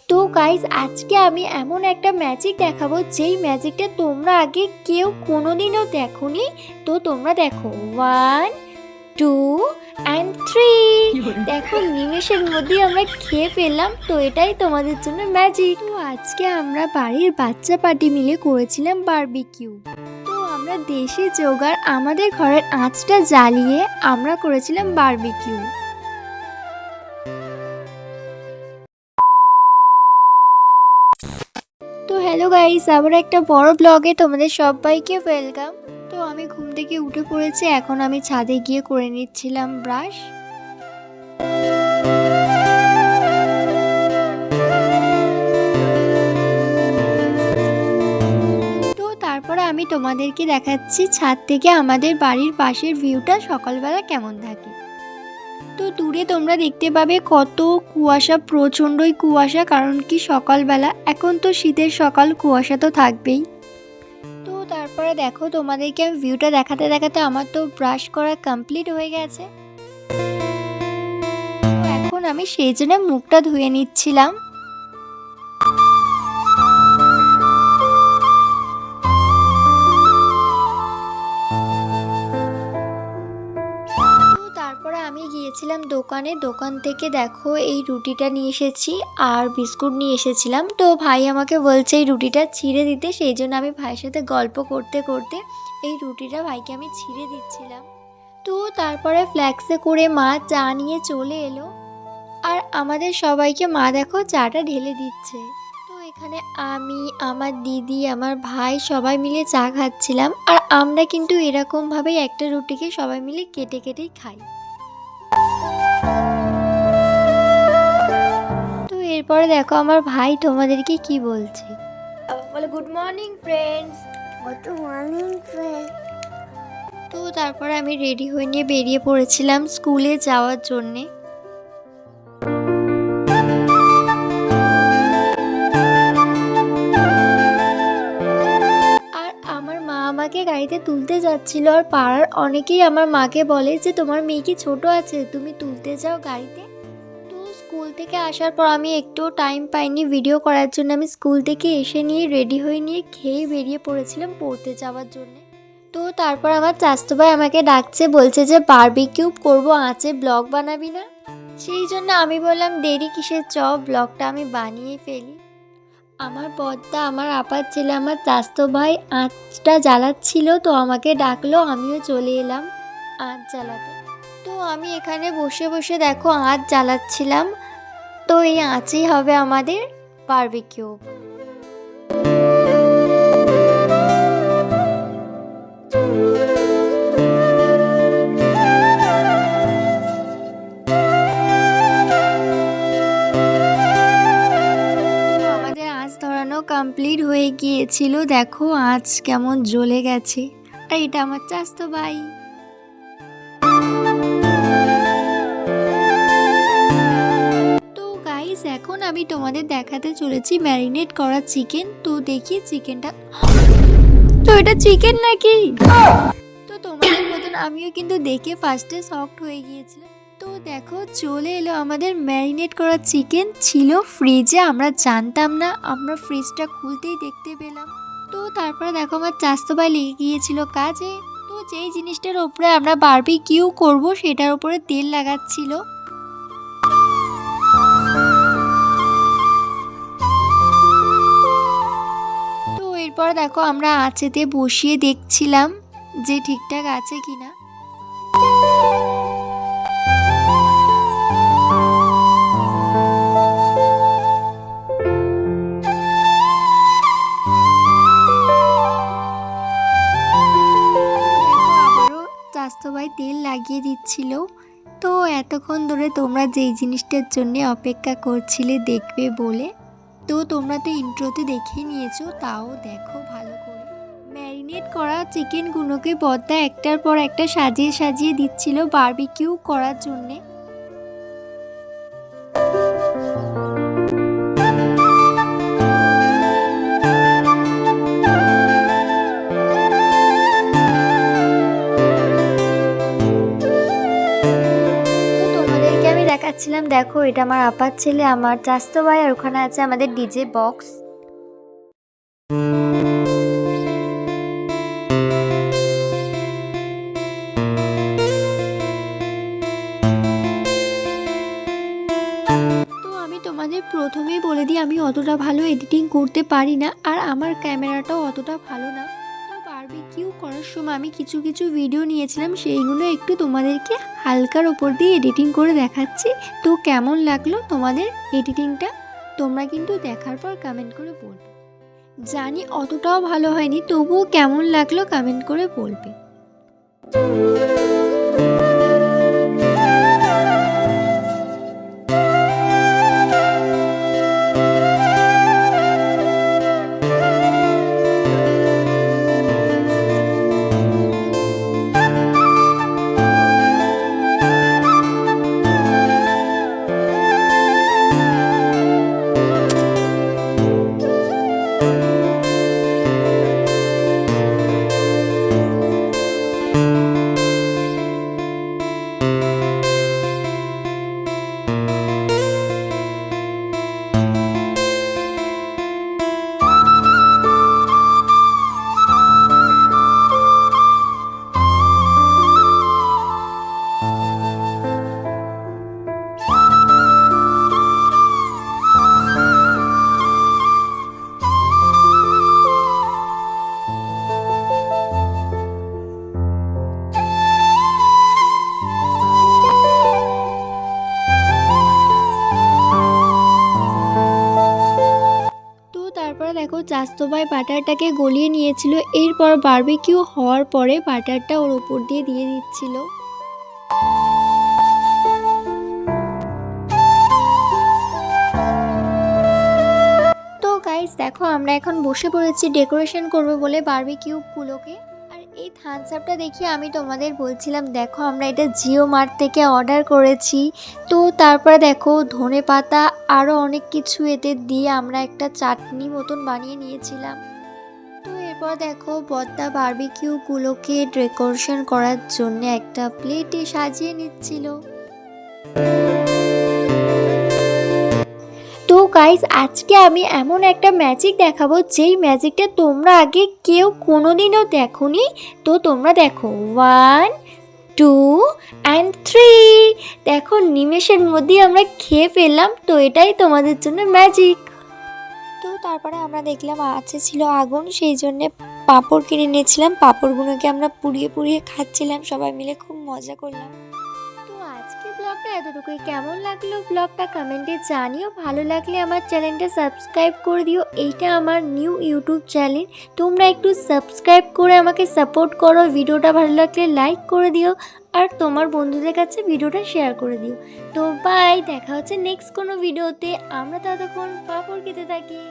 তো গাইস আজকে আমি এমন একটা ম্যাজিক দেখাবো যেই ম্যাজিকটা তোমরা আগে কেউ কোনোদিনও দেখোনি। তো তোমরা দেখো 1 2 অ্যান্ড 3। দেখো নিমেষের মধ্যেই আমরা খেয়ে ফেললাম। তো এটাই তোমাদের জন্য ম্যাজিক। তো আজকে আমরা বাড়ির বাচ্চা পার্টি মিলে করেছিলাম বারবিকিউ। তো আমরা দেশি জোগাড় আমাদের ঘরের আঁচটা জ্বালিয়ে আমরা করেছিলাম বারবিকিউ। তো হ্যালো গাইস, আবার একটা বড় ব্লগে তোমাদের সবাইকে ওয়েলকাম। তো আমি ঘুম থেকে উঠে পড়েছি, এখন আমি ছাদে গিয়ে করে নিচ্ছিলাম ব্রাশ। তো তারপরে আমি তোমাদেরকে দেখাচ্ছি ছাদ থেকে আমাদের বাড়ির পাশের ভিউটা সকালবেলা কেমন থাকে। তো দূরে তোমরা দেখতে পাবে কত কুয়াশা, প্রচণ্ডই কুয়াশা, কারণ কি সকালবেলা, এখন তো শীতের সকাল, কুয়াশা তো থাকবেই। তো তারপরে দেখো তোমাদেরকে আমি ভিউটা দেখাতে দেখাতে আমার তো ব্রাশ করা কমপ্লিট হয়ে গেছে। তো এখন আমি সেই জন্য মুখটা ধুয়ে নিচ্ছিলাম। তো তারপরে আমি গিয়েছিলাম দোকানে, দোকান থেকে দেখো এই রুটিটা নিয়ে এসেছি আর বিস্কুট নিয়ে এসেছিলাম। তো ভাই আমাকে বলছে এই রুটিটা ছিঁড়ে দিতে, সেই জন্য আমি ভাইয়ের সাথে গল্প করতে করতে এই রুটিটা ভাইকে আমি ছিঁড়ে দিচ্ছিলাম। তো তারপরে ফ্ল্যাক্সে করে মা চা নিয়ে চলে এলো আর আমাদের সবাইকে মা দেখো চাটা ঢেলে দিচ্ছে। তো এখানে আমি, আমার দিদি, আমার ভাই সবাই মিলে চা খাচ্ছিলাম। আর আমরা কিন্তু এরকমভাবেই একটা রুটিকে সবাই মিলে কেটে কেটেই খাই। তো এরপরে দেখো আমার ভাই তোমাদেরকে কি বলছে, বলে good morning friends. Good morning friend. তো তারপরে আমি রেডি হয়ে নিয়ে বেরিয়ে পড়েছিলাম স্কুলে যাওয়ার জন্যে। আর আমার মা আমাকে গাড়িতে তুলতে যাচ্ছিল, আর পাড়ার অনেকেই আমার মাকে বলে যে তোমার মেয়ে কি ছোট আছে, তুমি তুলতে যাও গাড়িতে। তো স্কুল থেকে আসার পর আমি একটু টাইম পাইনি ভিডিও করার জন্য। আমি স্কুল থেকে এসে নিয়ে রেডি হয়ে নিয়ে খেয়ে বেরিয়ে পড়েছিলাম পড়তে যাওয়ার জন্য। তো তারপর আমার চাচতো ভাই আমাকে ডাকছে, বলছে যে বারবিকিউ করবো আঁচে, ব্লগ বানাবি না? সেই জন্য আমি বললাম দেরি কিসের, ব্লগটা আমি বানিয়ে ফেলি। আমার বড়দা, আমার আপার ছেলে, আমার চাচতো ভাই আঁচটা জ্বালাচ্ছিল, তো আমাকে ডাকলো, আমিও চলে এলাম আঁচ জ্বালাতে। তো আমি এখানে বসে বসে দেখো আঁচ জ্বালাচ্ছিলাম। তো এই আঁচই হবে আমাদের বারবিকিউ। আমাদের আঁচ ধরানো কমপ্লিট হয়ে গিয়েছিল, দেখো আঁচ কেমন জ্বলে গেছে। আর এটা আমার চাচতো ভাই। তো গাইস এখন আমি তোমাদের দেখাতে চলেছি ম্যারিনেট করা চিকেন। তো দেখি চিকেনটা, তো এটা চিকেন নাকি? তো তোমাদের মতন আমিও কিন্তু দেখে ফার্স্টে শকড হয়ে গিয়েছিলাম। তো দেখো চলে এলো আমাদের ম্যারিনেট করা চিকেন, ছিল ফ্রিজে, আমরা জানতাম না, আমরা ফ্রিজটা খুলতেই দেখতে পেলাম। তো তারপরে দেখো আমার চাচতো ভাই লেগে গিয়েছিল কাজে। তো যেই জিনিসটার ওপরে আমরা বারবিকিউ করব সেটার উপরে তেল লাগাচ্ছিল। তো এরপর দেখো আমরা আঁচেতে বসিয়ে দেখছিলাম যে ঠিকঠাক আছে কিনা। আবারও চাচতো ভাই তেল লাগিয়ে দিচ্ছিল। তো এতক্ষণ ধরে তোমরা যেই জিনিসটার জন্য অপেক্ষা করছিলে দেখবে বলে, তো তোমরা তো ইন্ট্রোতে দেখে নিয়েছো, তাও দেখো ভালো করে। ম্যারিনেট করা চিকেনগুলোকে বড়দা একটার পর একটা সাজিয়ে সাজিয়ে দিচ্ছিল বারবিকিউ করার জন্যে। বলছিলাম দেখো এটা আমার আপার ছেলে, আমার চাচতো ভাই, আর ওখানে আছে আমাদের ডিজে বক্স। তো আমি তোমাদের প্রথমেই বলে দিই আমি অতটা ভালো এডিটিং করতে পারি না, আর আমার ক্যামেরাটাও অতটা ভালো না। তো বারবিকিউ করার সময় আমি কিছু কিছু ভিডিও নিয়েছিলাম, সেইগুলো একটু তোমাদেরকে হালকার ওপর দিয়ে এডিটিং করে দেখাচ্ছি। তো কেমন লাগলো তোমাদের এডিটিংটা তোমরা কিন্তু দেখার পর কমেন্ট করে বলবে। জানি অতটাও ভালো হয়নি, তবুও কেমন লাগলো কমেন্ট করে বলবে। তো তারপরে দেখো চাচতো ভাই বাটারটাকে গলিয়ে নিয়েছিল, এরপর বারবিকিউ হওয়ার পরে বাটারটা ওর ওপর দিয়ে দিচ্ছিল। তো গাইস দেখো আমরা এখন বসে পড়েছি ডেকোরেশন করব বলে বারবিকিউগুলোকে। আর এই থামস আপটা দেখি আমি তোমাদের বলছিলাম দেখো আমরা এটা জিও মার্ট থেকে অর্ডার করেছি। তো তারপরে দেখো ধনেপাতা আরও অনেক কিছু এতে দিয়ে আমরা একটা চাটনি মতন বানিয়ে নিয়েছিলাম। তো এরপর দেখো বদ্দা বারবিকিউগুলোকে ডেকোরেশন করার জন্য একটা প্লেটে সাজিয়ে নিচ্ছিল। তো গাইস আজকে আমি এমন একটা ম্যাজিক দেখাবো যেই ম্যাজিকটা তোমরা আগে কেউ কোনোদিনও দেখোনি। তো তোমরা দেখো 1 2 and 3, দেখো নিমেষের মধ্যেই আমরা খেয়ে ফেললাম। তো এটাই তোমাদের জন্য ম্যাজিক। তো তারপরে আমরা দেখলাম আছে ছিল আগুন, সেই জন্যে পাঁপড় কিনে নিয়েছিলাম, পাঁপড়গুলোকে আমরা পুড়িয়ে পুড়িয়ে খাচ্ছিলাম, সবাই মিলে খুব মজা করলাম। তো আজকে ব্লগটা এতটুকুই, কেমন লাগলো ব্লগটা কমেন্টে জানিও, ভালো লাগলে আমার চ্যানেলটা সাবস্ক্রাইব করে দিও, এইটা আমার নিউ ইউটিউব চ্যানেল, তোমরা একটু সাবস্ক্রাইব করে আমাকে সাপোর্ট করো, ভিডিওটা ভালো লাগলে লাইক করে দিও, আর তোমার বন্ধুদের কাছে ভিডিওটা শেয়ার করে দিও। তো বাই, দেখা হচ্ছে নেক্সট কোনো ভিডিওতে, আমরা ততক্ষণ পাঁপড় খেতে থাকি।